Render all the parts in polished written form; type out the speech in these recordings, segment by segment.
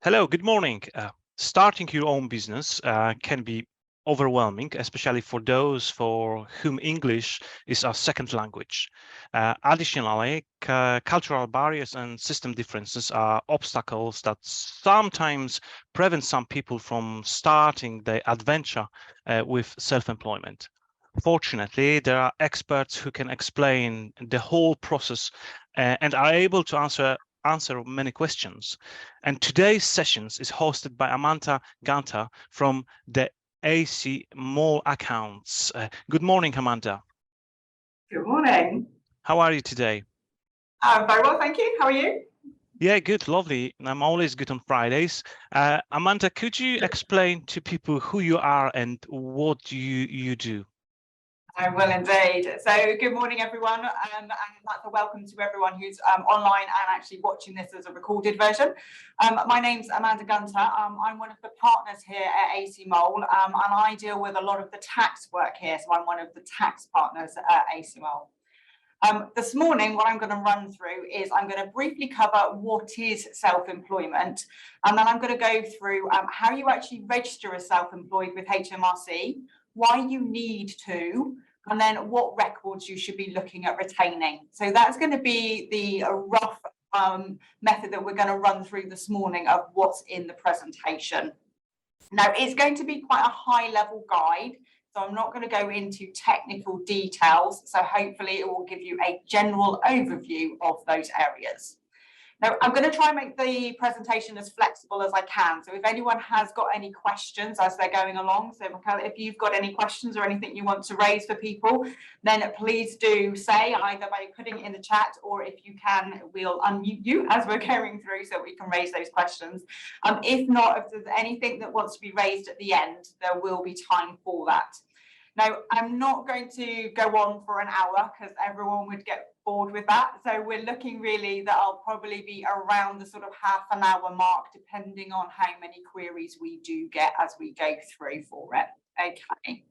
Hello, good morning. Starting your own business can be overwhelming, especially for those for whom English is a second language. Additionally, cultural barriers and system differences are obstacles that sometimes prevent some people from starting the adventure with self-employment. Fortunately, there are experts who can explain the whole process and are able to answer many questions. And today's sessions is hosted by Amanda Gunter from the HMRC accounts. Good morning, Amanda. Good morning. How are you today? Very well, thank you. How are you? Yeah, good, lovely. I'm always good on Fridays. Amanda, could you explain to people who you are and what you do? I will indeed. So good morning, everyone. And that's a welcome to everyone who's online and actually watching this as a recorded version. My name's Amanda Gunter. I'm one of the partners here at HMRC, and I deal with a lot of the tax work here. So I'm one of the tax partners at HMRC. This morning, what I'm going to run through is I'm going to briefly cover what is self-employment, and then I'm going to go through how you actually register as self-employed with HMRC, why you need to, and then what records you should be looking at retaining. So that's going to be the rough method that we're going to run through this morning of what's in the presentation. Now, it's going to be quite a high-level guide, so I'm not going to go into technical details. So hopefully it will give you a general overview of those areas. Now, I'm going to try and make the presentation as flexible as I can. So if anyone has got any questions as they're going along, so if you've got any questions or anything you want to raise for people, then please do say either by putting it in the chat, or if you can, we'll unmute you as we're going through so we can raise those questions. If not, if there's anything that wants to be raised at the end, there will be time for that. Now, I'm not going to go on for an hour because everyone would get bored with that. So we're looking really that I'll probably be around the sort of half an hour mark, depending on how many queries we do get as we go through for it. Okay.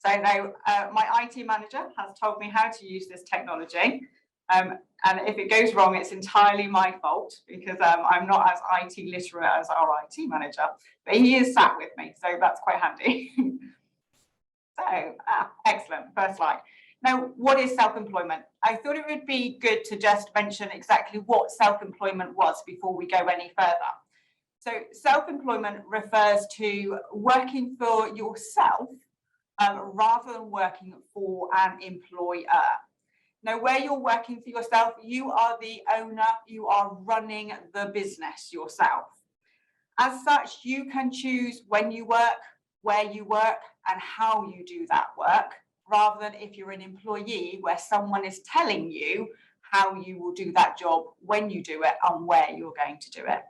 So now my IT manager has told me how to use this technology. And if it goes wrong, it's entirely my fault because I'm not as IT literate as our IT manager, but he is sat with me. So that's quite handy. So, excellent, first slide. Now, what is self-employment? I thought it would be good to just mention exactly what self-employment was before we go any further. So self-employment refers to working for yourself rather than working for an employer. Now, where you're working for yourself, you are the owner, you are running the business yourself. As such, you can choose when you work, where you work, and how you do that work, rather than if you're an employee where someone is telling you how you will do that job, when you do it, and where you're going to do it.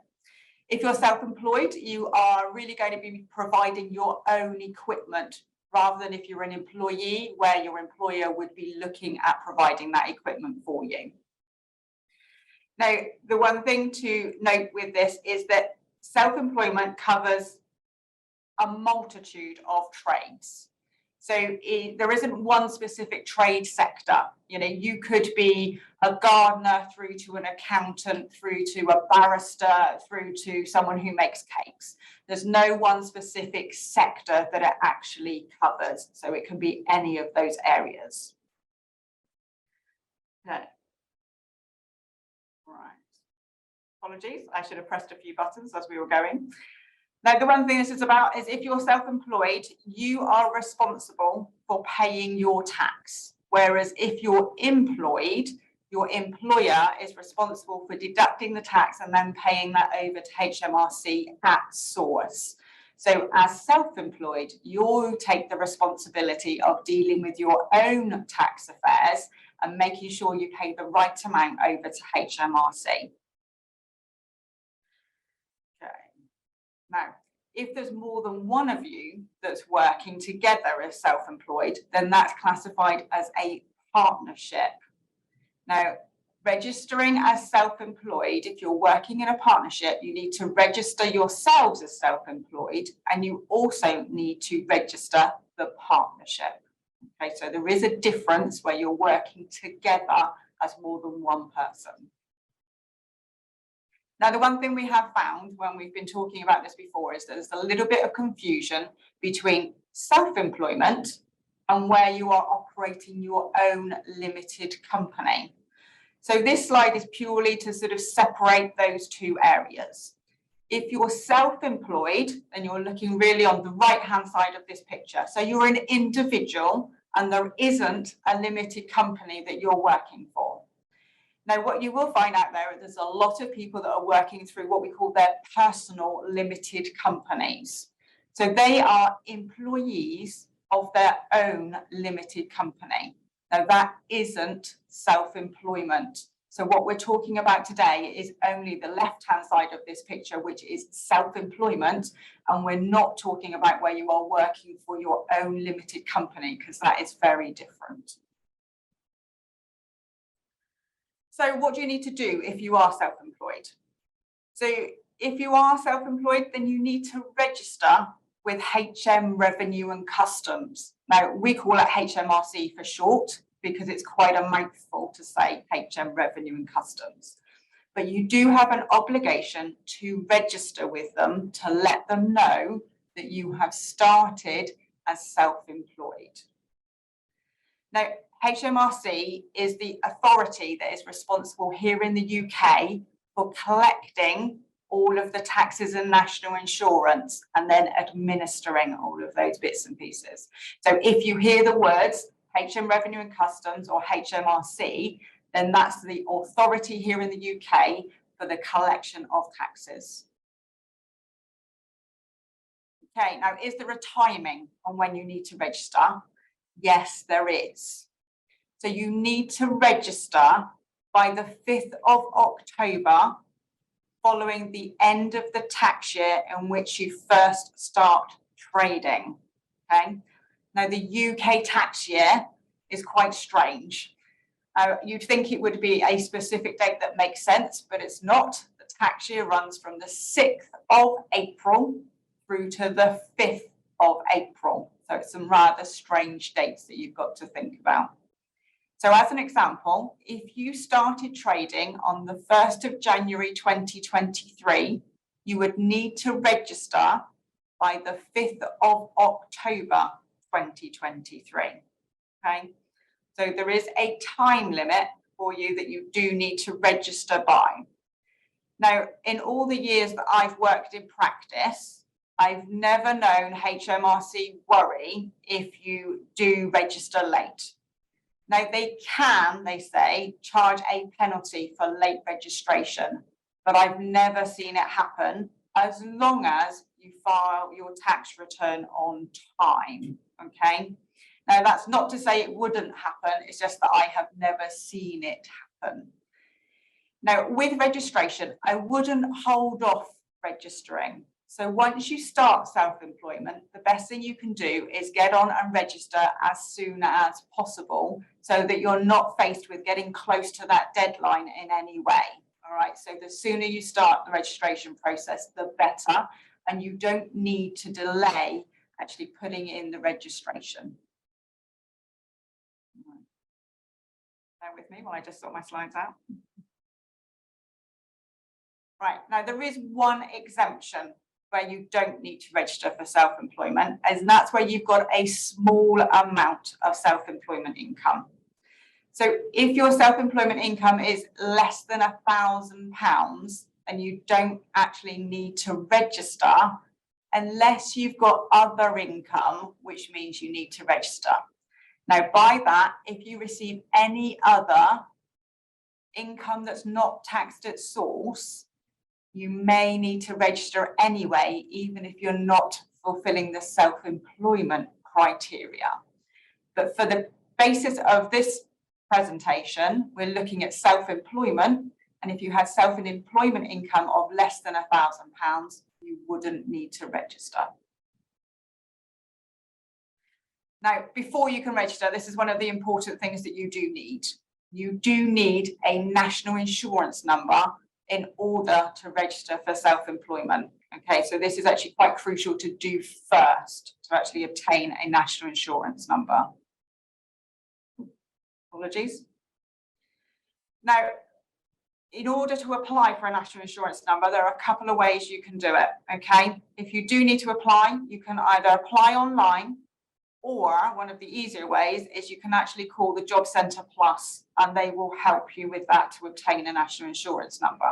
If you're self-employed, you are really going to be providing your own equipment, rather than if you're an employee where your employer would be looking at providing that equipment for you. Now, the one thing to note with this is that self-employment covers a multitude of trades. So there isn't one specific trade sector. You know, you could be a gardener through to an accountant, through to a barrister, through to someone who makes cakes. There's no one specific sector that it actually covers. So it can be any of those areas. Okay. Right. Apologies, I should have pressed a few buttons as we were going. Now, the one thing this is about is if you're self-employed, you are responsible for paying your tax. Whereas if you're employed, your employer is responsible for deducting the tax and then paying that over to HMRC at source. So as self-employed, you take the responsibility of dealing with your own tax affairs and making sure you pay the right amount over to HMRC. Now, if there's more than one of you that's working together as self-employed, then that's classified as a partnership. Now, registering as self-employed, if you're working in a partnership, you need to register yourselves as self-employed, and you also need to register the partnership. Okay, so there is a difference where you're working together as more than one person. Now, the one thing we have found when we've been talking about this before is that there's a little bit of confusion between self-employment and where you are operating your own limited company. So this slide is purely to sort of separate those two areas. If you're self-employed, then you're looking really on the right-hand side of this picture. So you're an individual and there isn't a limited company that you're working for. Now, what you will find out there is there's a lot of people that are working through what we call their personal limited companies. So they are employees of their own limited company. Now, that isn't self-employment. So what we're talking about today is only the left-hand side of this picture, which is self-employment. And we're not talking about where you are working for your own limited company, because that is very different. So what do you need to do if you are self-employed? So if you are self-employed, then you need to register with HM Revenue and Customs. Now, we call it HMRC for short, because it's quite a mouthful to say HM Revenue and Customs. But you do have an obligation to register with them to let them know that you have started as self-employed. Now, HMRC is the authority that is responsible here in the UK for collecting all of the taxes and national insurance and then administering all of those bits and pieces. So if you hear the words HM Revenue and Customs or HMRC, then that's the authority here in the UK for the collection of taxes. Okay, now is there a timing on when you need to register? Yes, there is. So you need to register by the 5th of October following the end of the tax year in which you first start trading. Okay. Now, the UK tax year is quite strange. You'd think it would be a specific date that makes sense, but it's not. The tax year runs from the 6th of April through to the 5th of April. So it's some rather strange dates that you've got to think about. So as an example, if you started trading on the 1st of January 2023, you would need to register by the 5th of October 2023. Okay, so there is a time limit for you that you do need to register by. Now, in all the years that I've worked in practice, I've never known HMRC worry if you do register late. Now, they can, they say, charge a penalty for late registration, but I've never seen it happen as long as you file your tax return on time, okay? Now, that's not to say it wouldn't happen, it's just that I have never seen it happen. Now, with registration, I wouldn't hold off registering. So once you start self-employment, the best thing you can do is get on and register as soon as possible so that you're not faced with getting close to that deadline in any way. All right, so the sooner you start the registration process, the better, and you don't need to delay actually putting in the registration. Bear with me while I just sort my slides out. Right, now there is one exemption where you don't need to register for self-employment, and that's where you've got a small amount of self-employment income. So if your self-employment income is less than £1,000, and you don't actually need to register unless you've got other income, which means you need to register. Now, by that, if you receive any other income that's not taxed at source, you may need to register anyway, even if you're not fulfilling the self-employment criteria. But for the basis of this presentation, we're looking at self-employment. And if you had self-employment income of less than £1,000, you wouldn't need to register. Now, before you can register, this is one of the important things that you do need. You do need a national insurance number in order to register for self-employment. Okay, so this is actually quite crucial to do first, to actually obtain a national insurance number. Apologies. Now, in order to apply for a national insurance number, there are a couple of ways you can do it, okay? If you do need to apply, you can either apply online, or one of the easier ways is you can actually call the Job Centre Plus and they will help you with that to obtain a national insurance number.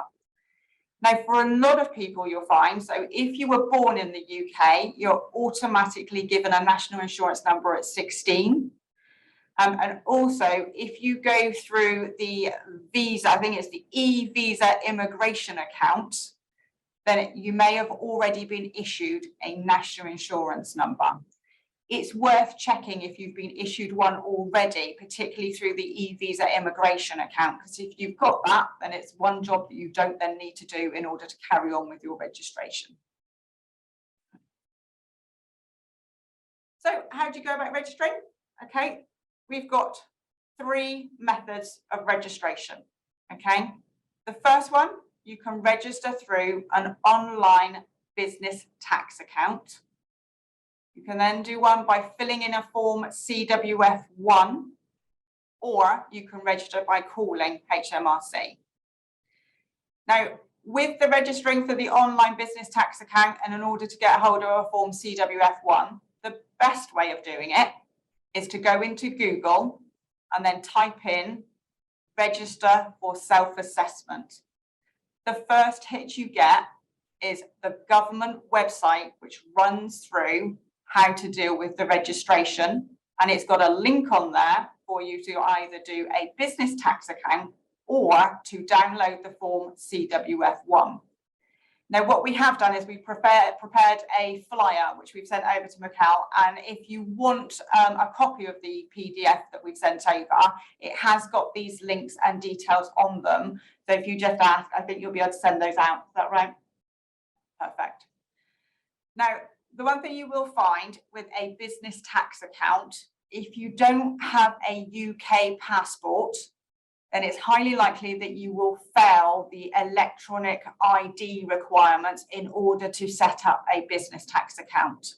Now, for a lot of people, you'll find, so if you were born in the UK, you're automatically given a national insurance number at 16. And also, if you go through the visa, I think it's the e-visa immigration account, then you may have already been issued a national insurance number. It's worth checking if you've been issued one already, particularly through the e-visa immigration account, because if you've got that, then it's one job that you don't then need to do in order to carry on with your registration. So how do you go about registering? Okay, we've got 3 methods of registration, okay? The first one, you can register through an online business tax account. You can then do one by filling in a form CWF1, or you can register by calling HMRC. Now, with the registering for the online business tax account and in order to get hold of a form CWF1, the best way of doing it is to go into Google and then type in register for self-assessment. The first hit you get is the government website, which runs through how to deal with the registration. And it's got a link on there for you to either do a business tax account or to download the form CWF1. Now, what we have done is we prepared a flyer, which we've sent over to Mikkel. And if you want a copy of the PDF that we've sent over, it has got these links and details on them. So if you just ask, I think you'll be able to send those out. Is that right? Perfect. Now, the one thing you will find with a business tax account, if you don't have a UK passport, then it's highly likely that you will fail the electronic ID requirements in order to set up a business tax account.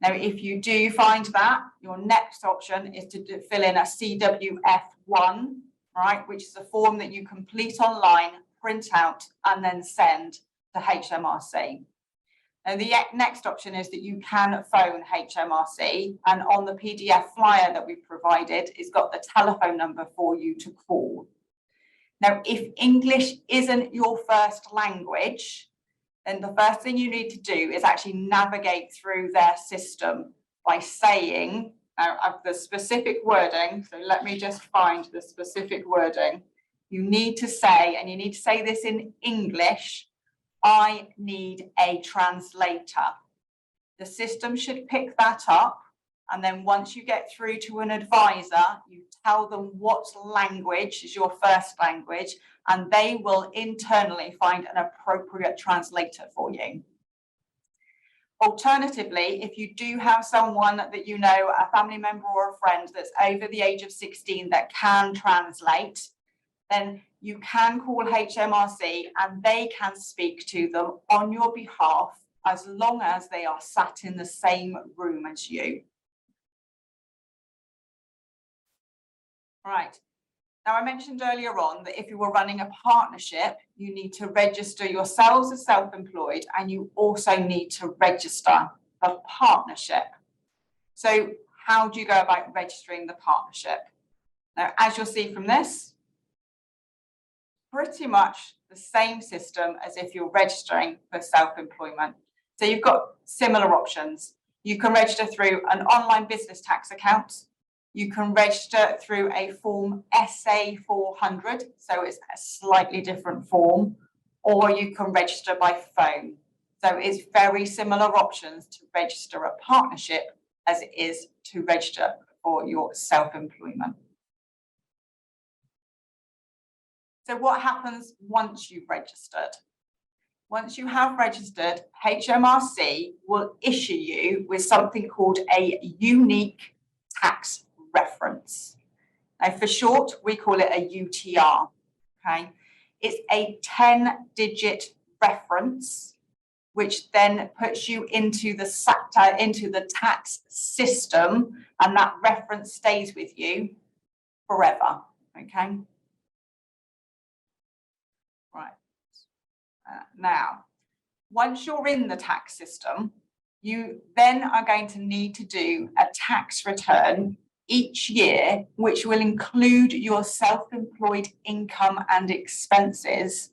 Now, if you do find that, your next option is to fill in a CWF1, right, which is a form that you complete online, print out, and then send to HMRC. And the next option is that you can phone HMRC, and on the PDF flyer that we've provided, it's got the telephone number for you to call. Now, if English isn't your first language, then the first thing you need to do is actually navigate through their system by saying, the specific wording, so let me just find the specific wording. You need to say, and you need to say this in English, I need a translator. The system should pick that up, and then once you get through to an advisor, you tell them what language is your first language, and they will internally find an appropriate translator for you. Alternatively, if you do have someone that you know, a family member or a friend that's over the age of 16 that can translate, then you can call HMRC and they can speak to them on your behalf as long as they are sat in the same room as you. Right. Now, I mentioned earlier on that if you were running a partnership, you need to register yourselves as self-employed, and you also need to register the partnership. So how do you go about registering the partnership? Now, as you'll see from this, pretty much the same system as if you're registering for self-employment. So you've got similar options. You can register through an online business tax account. You can register through a form SA 400, so it's a slightly different form, or you can register by phone. So it's very similar options to register a partnership as it is to register for your self-employment. So what happens once you've registered? Once you have registered, HMRC will issue you with something called a unique tax reference. Now, for short, we call it a UTR. Okay, it's a 10-digit reference, which then puts you into the tax system, and that reference stays with you forever. Okay. Now, once you're in the tax system, you then are going to need to do a tax return each year, which will include your self-employed income and expenses,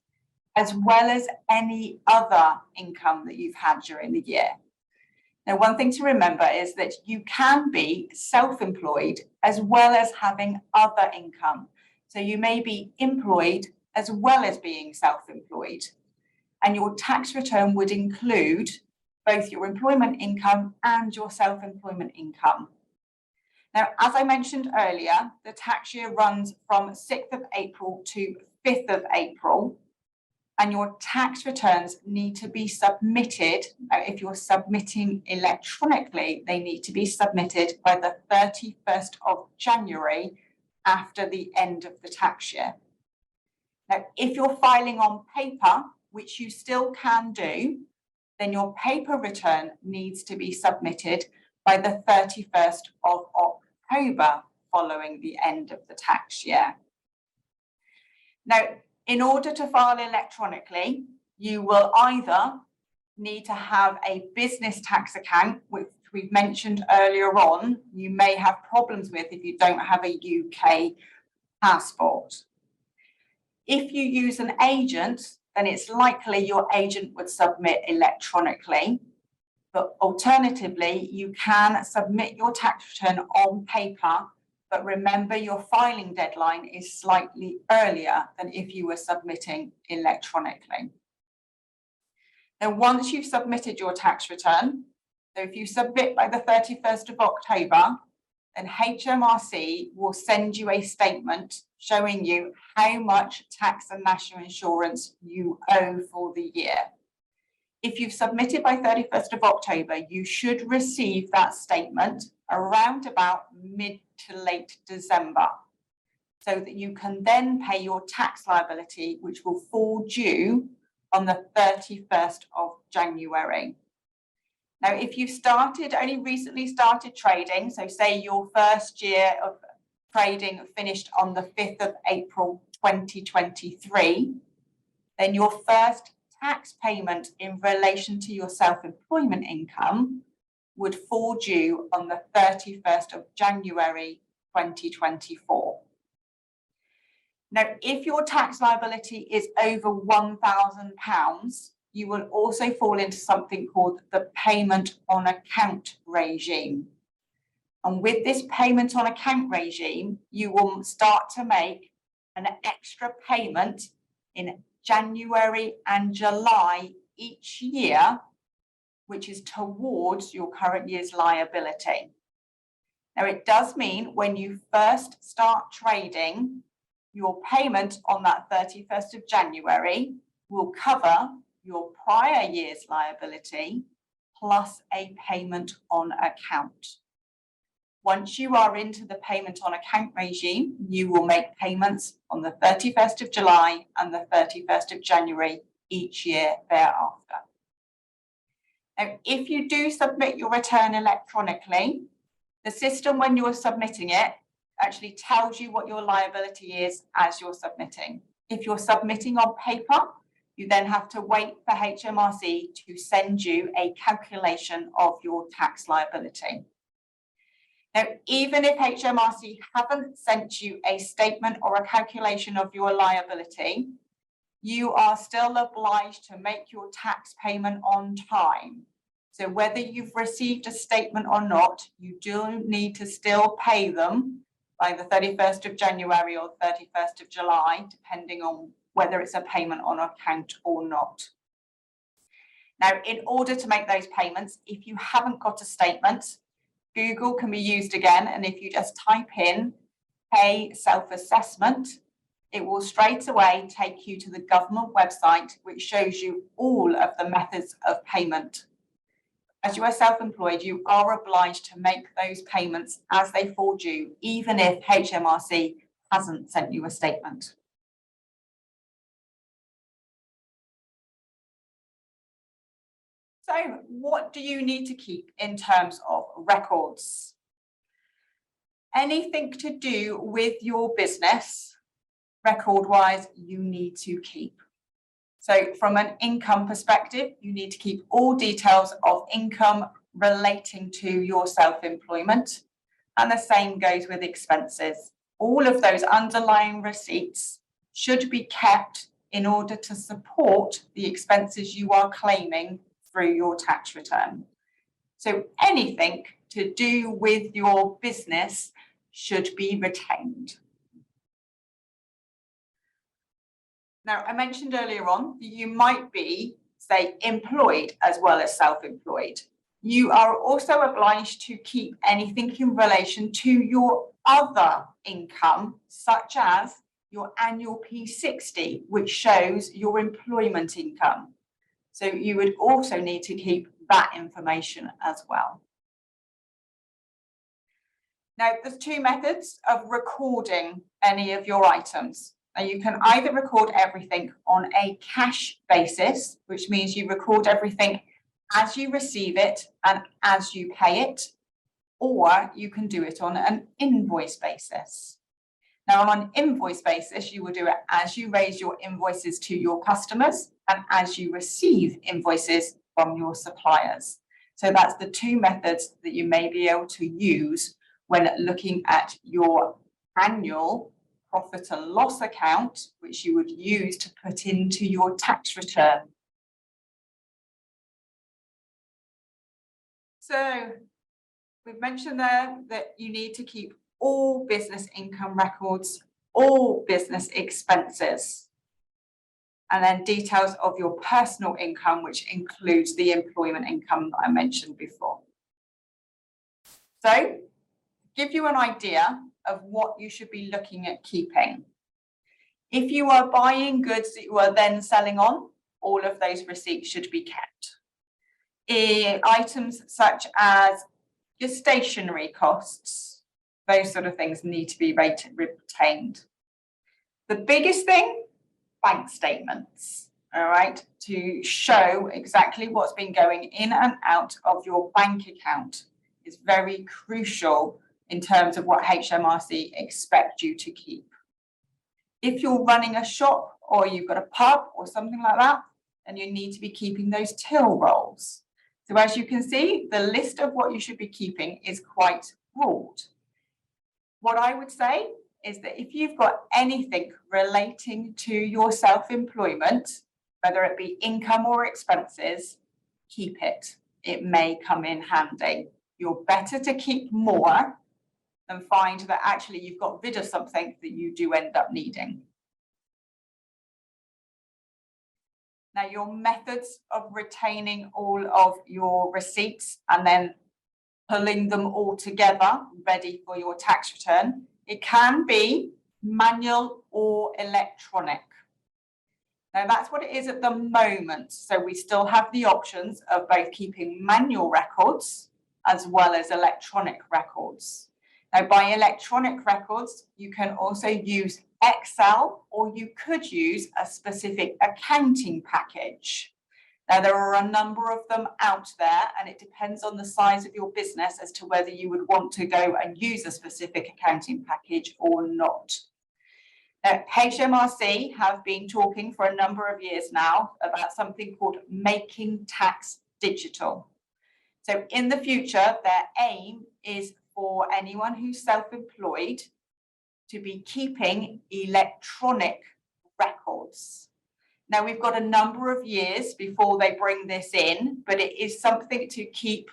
as well as any other income that you've had during the year. Now, one thing to remember is that you can be self-employed as well as having other income. So you may be employed as well as being self-employed. And your tax return would include both your employment income and your self-employment income. Now, as I mentioned earlier, the tax year runs from 6th of April to 5th of April, and your tax returns need to be submitted. If you're submitting electronically, they need to be submitted by the 31st of January after the end of the tax year. Now, if you're filing on paper, which you still can do, then your paper return needs to be submitted by the 31st of October following the end of the tax year. Now, in order to file electronically, you will either need to have a business tax account, which we've mentioned earlier on, you may have problems with if you don't have a UK passport. If you use an agent, then it's likely your agent would submit electronically. But alternatively, you can submit your tax return on paper, but remember your filing deadline is slightly earlier than if you were submitting electronically. Now, once you've submitted your tax return, so if you submit by the 31st of October, then HMRC will send you a statement showing you how much tax and national insurance you owe for the year. If you've submitted by 31st of October, you should receive that statement around about mid to late December, so that you can then pay your tax liability, which will fall due on the 31st of January. Now, if you've only recently started trading, so say your first year of trading finished on the 5th of April 2023, then your first tax payment in relation to your self-employment income would fall due on the 31st of January 2024. Now, if your tax liability is over £1,000, you will also fall into something called the payment on account regime. And with this payment on account regime, you will start to make an extra payment in January and July each year, which is towards your current year's liability. Now, it does mean when you first start trading, your payment on that 31st of January will cover your prior year's liability plus a payment on account. Once you are into the payment on account regime, you will make payments on the 31st of July and the 31st of January each year thereafter. Now, if you do submit your return electronically, the system, when you're submitting it, actually tells you what your liability is as you're submitting. If you're submitting on paper, you then have to wait for HMRC to send you a calculation of your tax liability. Now, even if HMRC haven't sent you a statement or a calculation of your liability, you are still obliged to make your tax payment on time. So whether you've received a statement or not, you do need to still pay them by the 31st of January or 31st of July, depending on whether it's a payment on account or not. Now, in order to make those payments, if you haven't got a statement, Google can be used again, and if you just type in pay self-assessment, it will straight away take you to the government website, which shows you all of the methods of payment. As you are self-employed, you are obliged to make those payments as they fall due, even if HMRC hasn't sent you a statement. So what do you need to keep in terms of records? Anything to do with your business, record-wise, you need to keep. So from an income perspective, you need to keep all details of income relating to your self-employment. And the same goes with expenses. All of those underlying receipts should be kept in order to support the expenses you are claiming through your tax return. So anything to do with your business should be retained. Now, I mentioned earlier on that you might be, say, employed as well as self-employed. You are also obliged to keep anything in relation to your other income, such as your annual P60, which shows your employment income. So you would also need to keep that information as well. Now, there's two methods of recording any of your items. Now, you can either record everything on a cash basis, which means you record everything as you receive it and as you pay it, or you can do it on an invoice basis. Now, on an invoice basis, you will do it as you raise your invoices to your customers and as you receive invoices from your suppliers. So that's the two methods that you may be able to use when looking at your annual profit and loss account, which you would use to put into your tax return. So we've mentioned there that you need to keep all business income records, all business expenses, and then details of your personal income, which includes the employment income that I mentioned before. So, give you an idea of what you should be looking at keeping. If you are buying goods that you are then selling on, all of those receipts should be kept. Items such as your stationery costs, those sort of things need to be retained. The biggest thing, bank statements, all right, to show exactly what's been going in and out of your bank account is very crucial in terms of what HMRC expect you to keep. If you're running a shop or you've got a pub or something like that, then you need to be keeping those till rolls. So as you can see, the list of what you should be keeping is quite broad. What I would say is that if you've got anything relating to your self-employment, whether it be income or expenses, keep it. It may come in handy. You're better to keep more than find that actually you've got rid of something that you do end up needing. Now, your methods of retaining all of your receipts and then pulling them all together ready for your tax return, it can be manual or electronic. Now, that's what it is at the moment. So we still have the options of both keeping manual records as well as electronic records. Now, by electronic records, you can also use Excel, or you could use a specific accounting package. Now, there are a number of them out there, and it depends on the size of your business as to whether you would want to go and use a specific accounting package or not. Now, HMRC have been talking for a number of years now about something called making tax digital. So in the future, their aim is for anyone who's self-employed to be keeping electronic records. Now, we've got a number of years before they bring this in, but it is something to keep,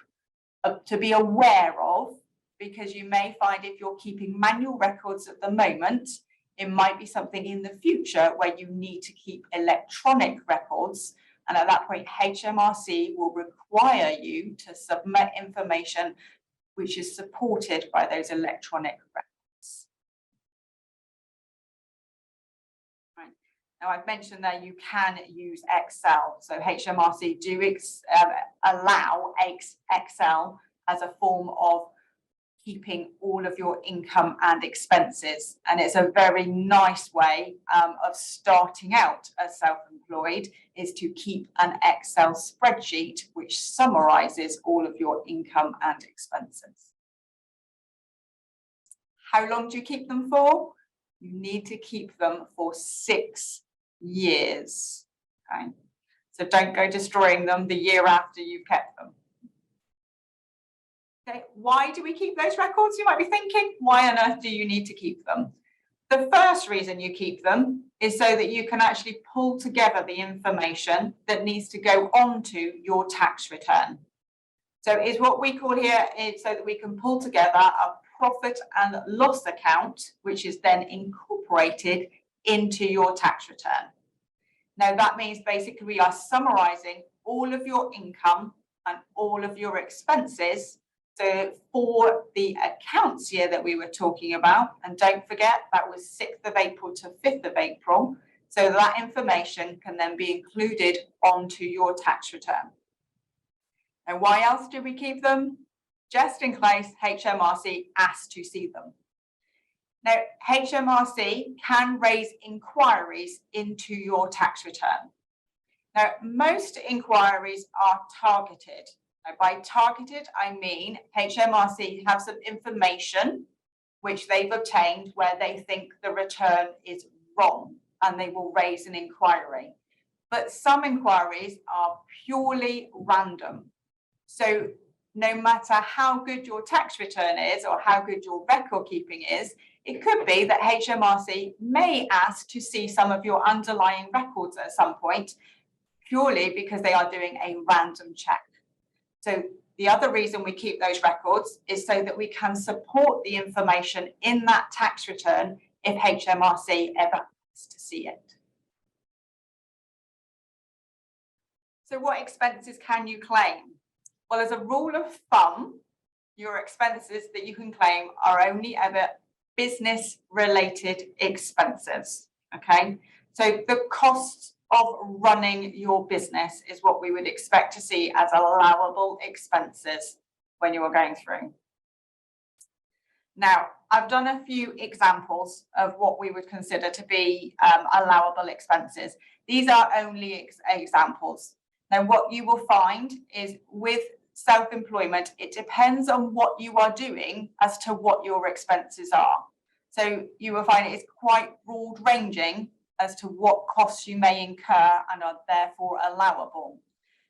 to be aware of, because you may find if you're keeping manual records at the moment, it might be something in the future where you need to keep electronic records. And at that point, HMRC will require you to submit information which is supported by those electronic records. Right. Now, I've mentioned that you can use Excel. So HMRC do allow Excel as a form of keeping all of your income and expenses. And it's a very nice way of starting out as self-employed, is to keep an Excel spreadsheet which summarizes all of your income and expenses. How long do you keep them for? You need to keep them for 6 years. Okay, so don't go destroying them the year after you've kept them. Okay, why do we keep those records? You might be thinking, why on earth do you need to keep them? The first reason you keep them is so that you can actually pull together the information that needs to go onto your tax return. So it's what we call here is so that we can pull together a profit and loss account, which is then incorporated into your tax return. Now that means basically we are summarising all of your income and all of your expenses. So for the accounts year that we were talking about, and don't forget that was 6th of April to 5th of April, so that information can then be included onto your tax return. And why else do we keep them? Just in case HMRC asks to see them. Now, HMRC can raise inquiries into your tax return. Now, most inquiries are targeted. Now, by targeted, I mean HMRC have some information which they've obtained where they think the return is wrong and they will raise an inquiry. But some inquiries are purely random. So no matter how good your tax return is or how good your record keeping is, it could be that HMRC may ask to see some of your underlying records at some point, purely because they are doing a random check. So the other reason we keep those records is so that we can support the information in that tax return if HMRC ever asks to see it. So what expenses can you claim? Well, as a rule of thumb, your expenses that you can claim are only ever business-related expenses, okay? So the costs of running your business is what we would expect to see as allowable expenses when you are going through. Now, I've done a few examples of what we would consider to be allowable expenses. These are only examples. Now, what you will find is with self-employment, it depends on what you are doing as to what your expenses are. So you will find it is quite broad ranging as to what costs you may incur and are therefore allowable.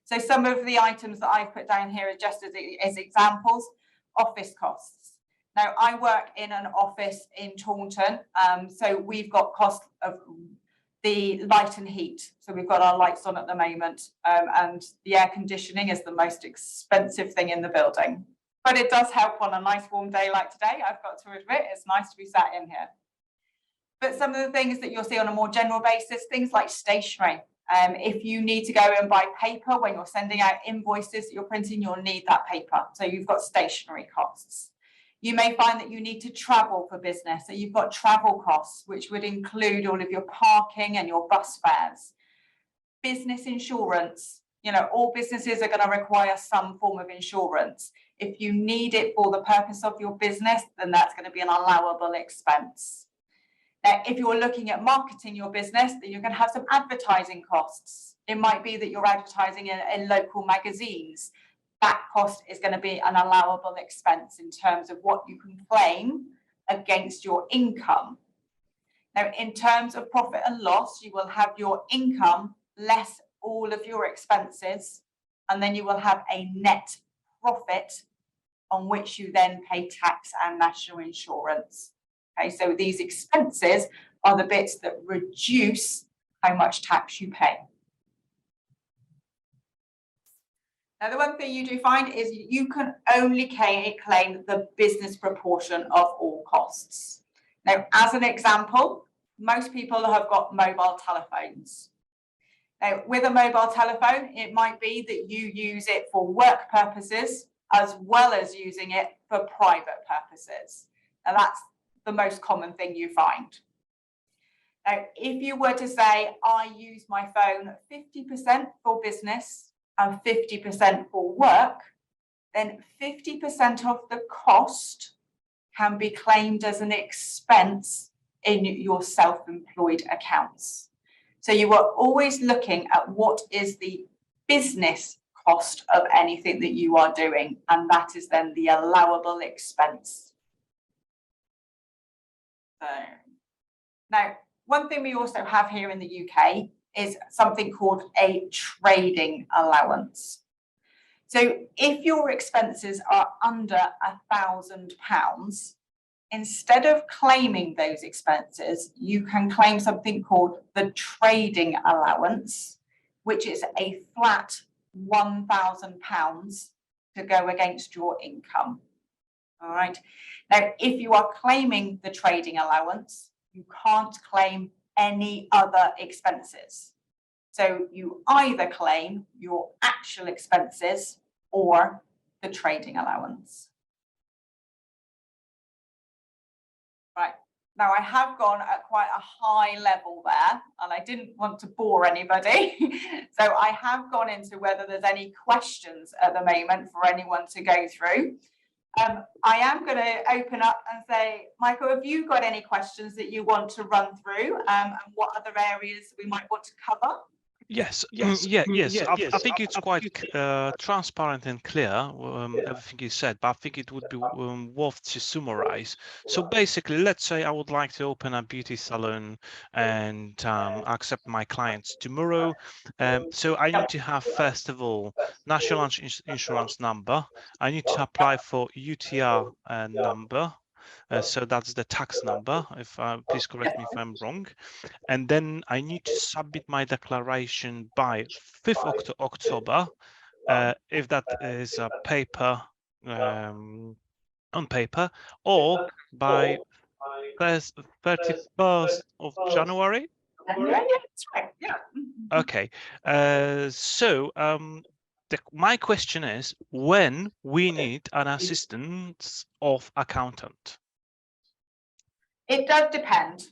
So some of the items that I've put down here are just as examples. Office costs. Now, I work in an office in Taunton, so we've got costs of the light and heat. So we've got our lights on at the moment, and the air conditioning is the most expensive thing in the building. But it does help on a nice warm day like today. I've got to admit, it's nice to be sat in here. But some of the things that you'll see on a more general basis, things like stationery. If you need to go and buy paper when you're sending out invoices that you're printing, you'll need that paper. So you've got stationery costs. You may find that you need to travel for business. So you've got travel costs, which would include all of your parking and your bus fares. Business insurance. You know, all businesses are going to require some form of insurance. If you need it for the purpose of your business, then that's going to be an allowable expense. Now, if you're looking at marketing your business, then you're going to have some advertising costs. It might be that you're advertising in local magazines. That cost is going to be an allowable expense in terms of what you can claim against your income. Now, in terms of profit and loss, you will have your income less all of your expenses, and then you will have a net profit on which you then pay tax and national insurance. Okay, so these expenses are the bits that reduce how much tax you pay. Now, the one thing you do find is you can only claim the business proportion of all costs. Now, as an example, most people have got mobile telephones. Now, with a mobile telephone, it might be that you use it for work purposes as well as using it for private purposes. Now, that's the most common thing you find. Now, if you were to say, I use my phone 50% for business and 50% for work, then 50% of the cost can be claimed as an expense in your self-employed accounts. So you are always looking at what is the business cost of anything that you are doing, and that is then the allowable expense. So, now, one thing we also have here in the UK is something called a trading allowance. So if your expenses are under £1,000, instead of claiming those expenses, you can claim something called the trading allowance, which is a flat £1,000 to go against your income. All right. Now, if you are claiming the trading allowance, you can't claim any other expenses. So you either claim your actual expenses or the trading allowance. Right. Now, I have gone at quite a high level there, and I didn't want to bore anybody. So I have gone into whether there's any questions at the moment for anyone to go through. I am going to open up and say, Michael, have you got any questions that you want to run through, and what other areas we might want to cover? Yes. I think it's quite transparent and clear, everything you said, but I think it would be worth to summarize. So basically, let's say I would like to open a beauty salon and accept my clients tomorrow. So I need to have, first of all, national insurance number. I need to apply for UTR number. So that's the tax number. If please correct me if I'm wrong. And then I need to submit my declaration by 5th October, if that is a paper, on paper, or by 31st of January. Yeah, that's right. Yeah. Okay. My question is, when we need an assistance of accountant? It does depend.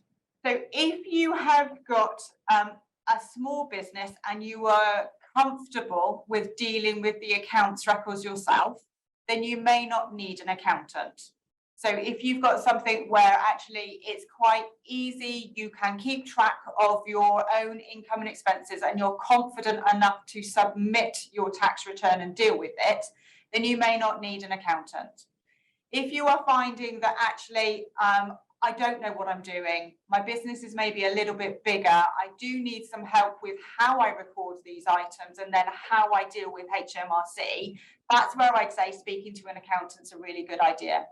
So if you have got a small business and you are comfortable with dealing with the accounts records yourself, then you may not need an accountant. So if you've got something where actually it's quite easy, you can keep track of your own income and expenses, and you're confident enough to submit your tax return and deal with it, then you may not need an accountant. If you are finding that actually, I don't know what I'm doing, my business is maybe a little bit bigger, I do need some help with how I record these items and then how I deal with HMRC, that's where I'd say speaking to an accountant's a really good idea.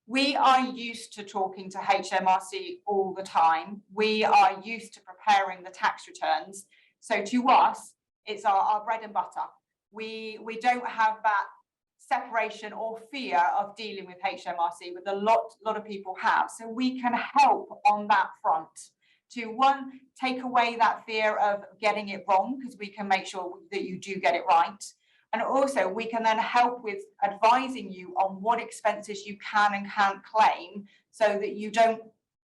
We are used to talking to HMRC all the time. We are used to preparing the tax returns. So to us, it's our bread and butter. We don't have that separation or fear of dealing with HMRC, with a lot of people have. So we can help on that front to, one, take away that fear of getting it wrong, because we can make sure that you do get it right. And also we can then help with advising you on what expenses you can and can't claim, so that you don't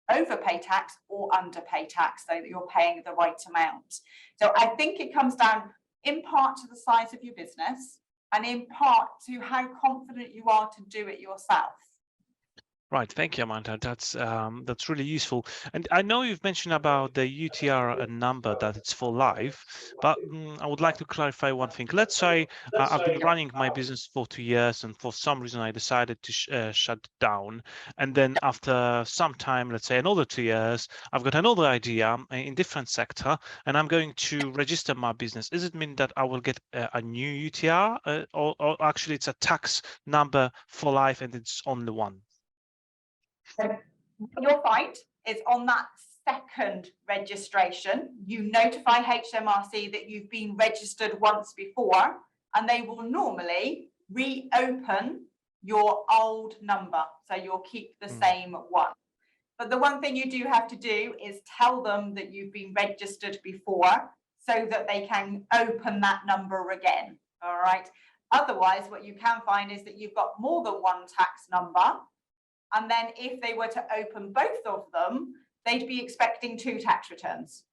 overpay tax or underpay tax, so that you're paying the right amount. So I think it comes down in part to the size of your business, and in part to how confident you are to do it yourself. Right, thank you, Amanda. That's really useful. And I know you've mentioned about the UTR number, that it's for life, but I would like to clarify one thing. Let's say I've been running my business for 2 years, and for some reason I decided to shut down. And then after some time, let's say another 2 years, I've got another idea in different sector, and I'm going to register my business. Does it mean that I will get a new UTR, or actually it's a tax number for life and it's only one? You'll find is on that second registration, you notify HMRC that you've been registered once before, and they will normally reopen your old number. So you'll keep the same one. But the one thing you do have to do is tell them that you've been registered before, so that they can open that number again. All right. Otherwise, what you can find is that you've got more than one tax number. And then if they were to open both of them, they'd be expecting 2 tax returns.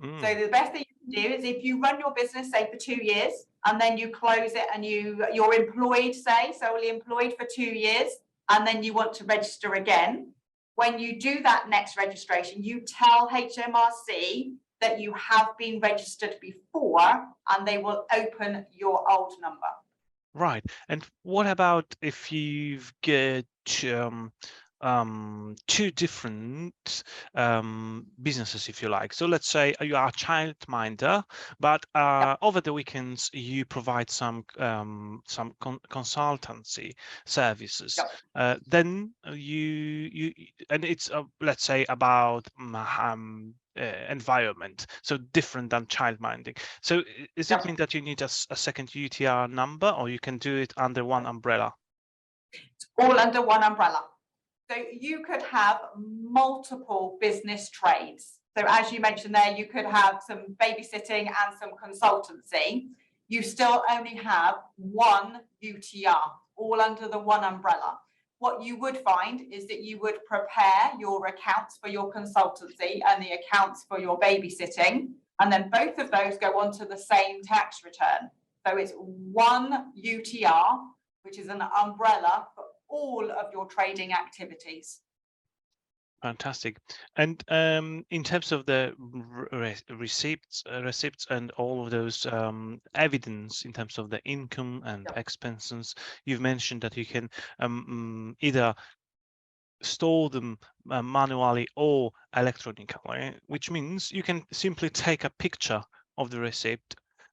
So the best thing you can do is, if you run your business, say for 2 years, and then you close it and you're employed, say solely employed for 2 years, and then you want to register again, when you do that next registration, you tell HMRC that you have been registered before, and they will open your old number. Right. And what about if you've got two different businesses, if you like. So let's say you are a childminder, but over the weekends you provide some consultancy services. Then you and it's let's say about environment, so different than childminding. So is it mean that you need a second UTR number, or you can do it under one umbrella? All under one umbrella. So you could have multiple business trades. So as you mentioned there, you could have some babysitting and some consultancy. You still only have one UTR, all under the one umbrella. What you would find is that you would prepare your accounts for your consultancy and the accounts for your babysitting, and then both of those go onto the same tax return. So it's one UTR, which is an umbrella for all of your trading activities. Fantastic. And in terms of the receipts and all of those evidence in terms of the income and expenses, you've mentioned that you can either store them manually or electronically, which means you can simply take a picture of the receipt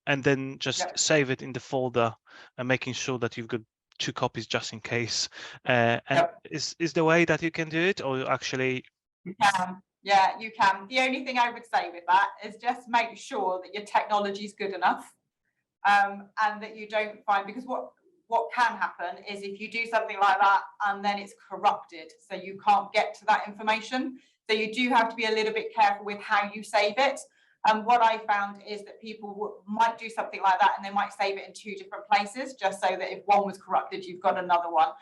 and then just save it in the folder, and making sure that you've got 2 copies just in case. And is the way that you can do it, or actually? You can. Yeah, you can. The only thing I would say with that is just make sure that your technology is good enough, and that you don't find, because what can happen is if you do something like that and then it's corrupted, so you can't get to that information. So you do have to be a little bit careful with how you save it. And what I found is that people might do something like that and they might save it in 2 different places, just so that if one was corrupted, you've got another one.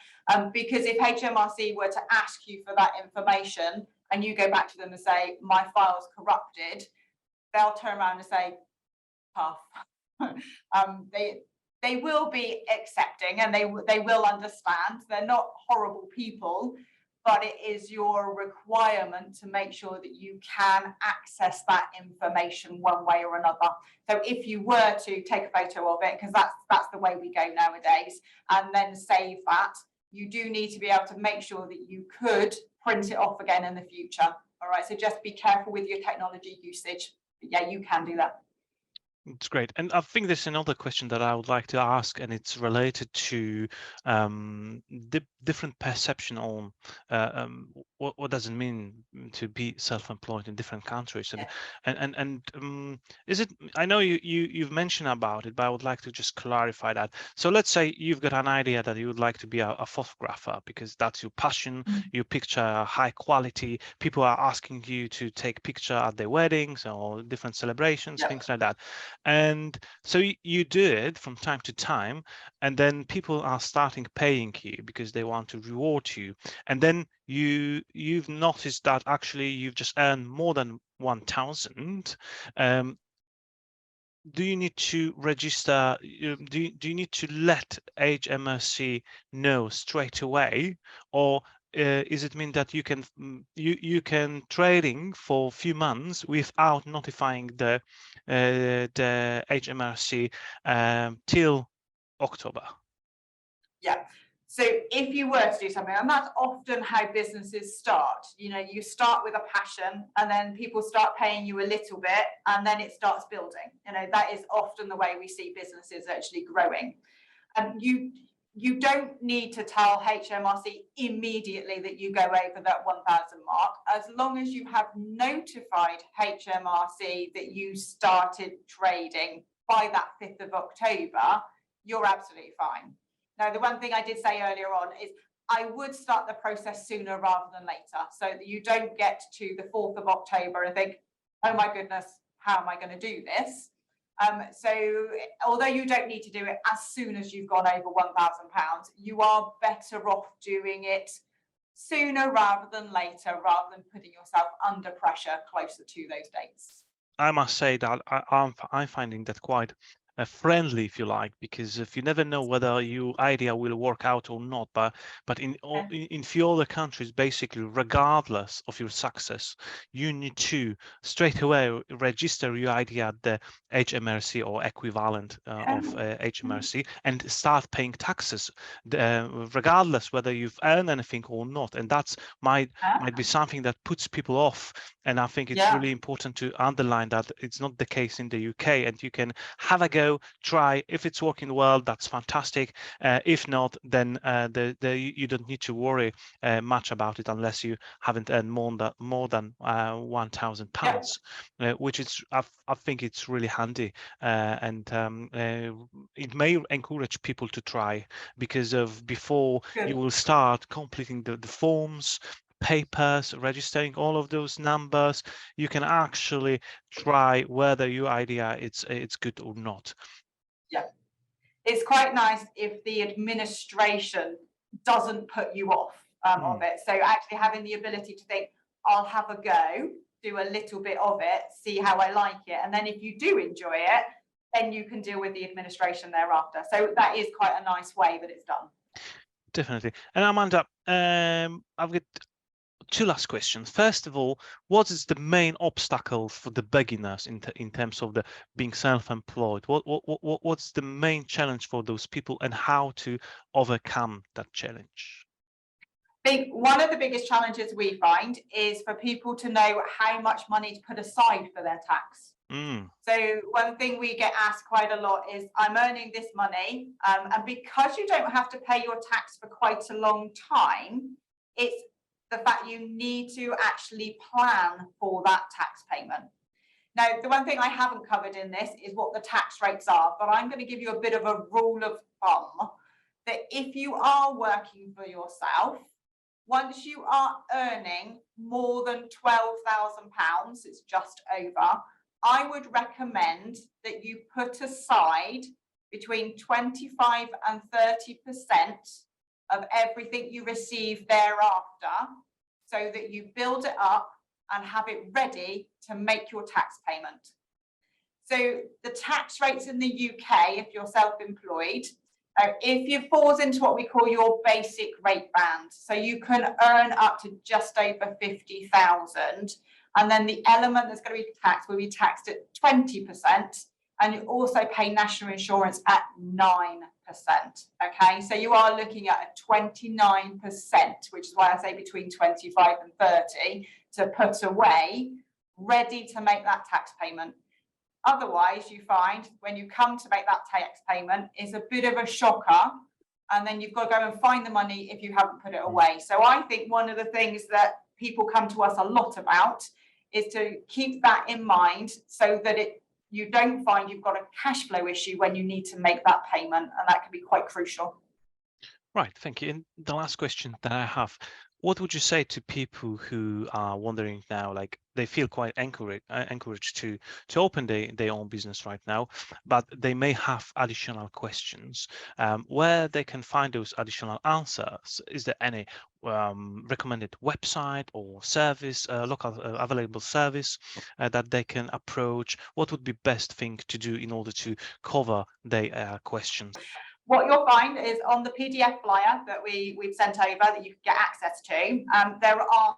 Because if HMRC were to ask you for that information and you go back to them and say, my file's corrupted, they'll turn around and say, tough. They will be accepting and they will understand. They're not horrible people, but it is your requirement to make sure that you can access that information one way or another. So if you were to take a photo of it, because that's the way we go nowadays, and then save that, you do need to be able to make sure that you could print it off again in the future. All right, so just be careful with your technology usage. But yeah, you can do that. It's great. And I think there's another question that I would like to ask, and it's related to different perception on what does it mean to be self-employed in different countries, and is it? I know you've mentioned about it, but I would like to just clarify that. So let's say you've got an idea that you would like to be a photographer because that's your passion. You picture high quality. People are asking you to take picture at their weddings or different celebrations, things like that. And so you do it from time to time, and then people are starting paying you because they want to reward you. And then you've noticed that actually you've just earned more than 1,000. Do you need to register? Do you need to let HMRC know straight away, or is it mean that you can trading for a few months without notifying the HMRC till October? Yeah. So if you were to do something, and that's often how businesses start, you start with a passion and then people start paying you a little bit and then it starts building. That is often the way we see businesses actually growing. And you don't need to tell HMRC immediately that you go over that 1,000 mark. As long as you have notified HMRC that you started trading by that 5th of October, you're absolutely fine. Now, the one thing I did say earlier on is I would start the process sooner rather than later, so that you don't get to the 4th of October and think, oh my goodness, how am I going to do this? So although you don't need to do it as soon as you've gone over £1,000, you are better off doing it sooner rather than later, rather than putting yourself under pressure closer to those dates. I must say that I'm finding that quite friendly, if you like, because if you never know whether your idea will work out or not. But in few other countries, basically, regardless of your success, you need to straight away register your idea at the HMRC or equivalent of HMRC and start paying taxes, regardless whether you've earned anything or not. And that's might be something that puts people off. And I think it's really important to underline that it's not the case in the UK, and you can have a go, try. If it's working well, that's fantastic. If not, then you don't need to worry much about it unless you haven't earned more than £1,000, which is I think it's really handy, and it may encourage people to try, because of before you will start completing the forms, papers, registering all of those numbers, you can actually try whether your idea it's good or not. Yeah, it's quite nice if the administration doesn't put you off of it. So actually having the ability to think, I'll have a go, do a little bit of it, see how I like it, and then if you do enjoy it, then you can deal with the administration thereafter. So that is quite a nice way that it's done. Definitely. And Amanda, I've got two last questions. First of all, what is the main obstacle for the beginners in terms of the being self-employed? What's the main challenge for those people, and how to overcome that challenge? I think one of the biggest challenges we find is for people to know how much money to put aside for their tax. So one thing we get asked quite a lot is, I'm earning this money, and because you don't have to pay your tax for quite a long time, it's the fact you need to actually plan for that tax payment. Now, the one thing I haven't covered in this is what the tax rates are, but I'm going to give you a bit of a rule of thumb that if you are working for yourself, once you are earning more than £12,000, it's just over, I would recommend that you put aside between 25 and 30% of everything you receive thereafter, so that you build it up and have it ready to make your tax payment. So the tax rates in the UK, if you're self-employed, if you falls into what we call your basic rate band, so you can earn up to just over 50,000, and then the element that's going to be taxed will be taxed at 20%, and you also pay national insurance at 9%. Okay, so you are looking at a 29%, which is why I say between 25 and 30 to put away, ready to make that tax payment. Otherwise, you find when you come to make that tax payment, it's a bit of a shocker, and then you've got to go and find the money if you haven't put it away. So I think one of the things that people come to us a lot about is to keep that in mind, so that you don't find you've got a cash flow issue when you need to make that payment, and that can be quite crucial. Right, thank you. And the last question that I have, what would you say to people who are wondering now, like they feel quite encouraged to open their own business right now, but they may have additional questions, where they can find those additional answers? Is there any recommended website or service, local available service that they can approach? What would be best thing to do in order to cover their questions? What you'll find is on the PDF flyer that we've sent over that you can get access to, there are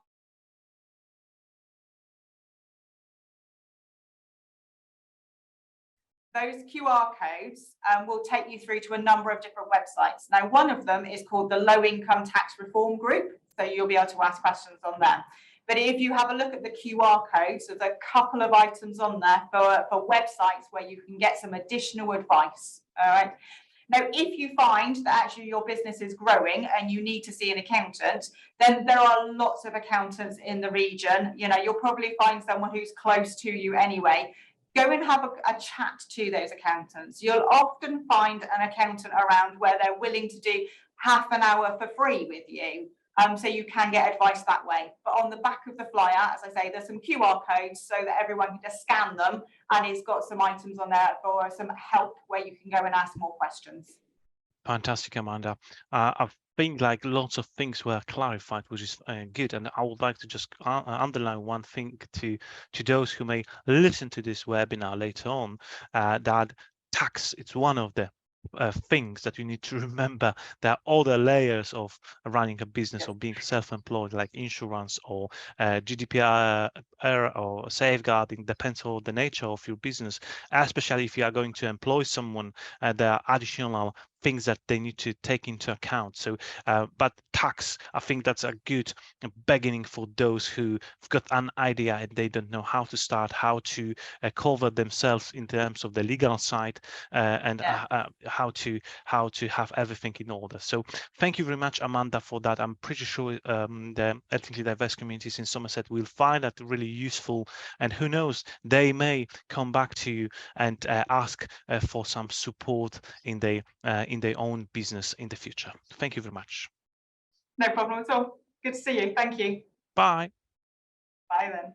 those QR codes will take you through to a number of different websites. Now, one of them is called the Low Income Tax Reform Group, so you'll be able to ask questions on them. But if you have a look at the QR codes, there's a couple of items on there for websites where you can get some additional advice. All right. Now, if you find that actually your business is growing and you need to see an accountant, then there are lots of accountants in the region. You know, you'll probably find someone who's close to you anyway. Go and have a chat to those accountants. You'll often find an accountant around where they're willing to do half an hour for free with you. So you can get advice that way. But on the back of the flyer, as I say, there's some QR codes so that everyone can just scan them, and it's got some items on there for some help where you can go and ask more questions. Fantastic, Amanda. I think like lots of things were clarified, which is good. And I would like to just underline one thing to those who may listen to this webinar later on, that tax, it's one of the things that you need to remember. There are other layers of running a business or being self-employed, like insurance or GDPR or safeguarding, depends on the nature of your business, especially if you are going to employ someone. There are additional things that they need to take into account. So, but tax, I think that's a good beginning for those who've got an idea and they don't know how to start, how to cover themselves in terms of the legal side, and how to have everything in order. So thank you very much, Amanda, for that. I'm pretty sure the ethnically diverse communities in Somerset will find that really useful, and who knows, they may come back to you and ask for some support in their own business in the future. Thank you very much. No problem at all. Good to see you. Thank you. Bye. Bye then.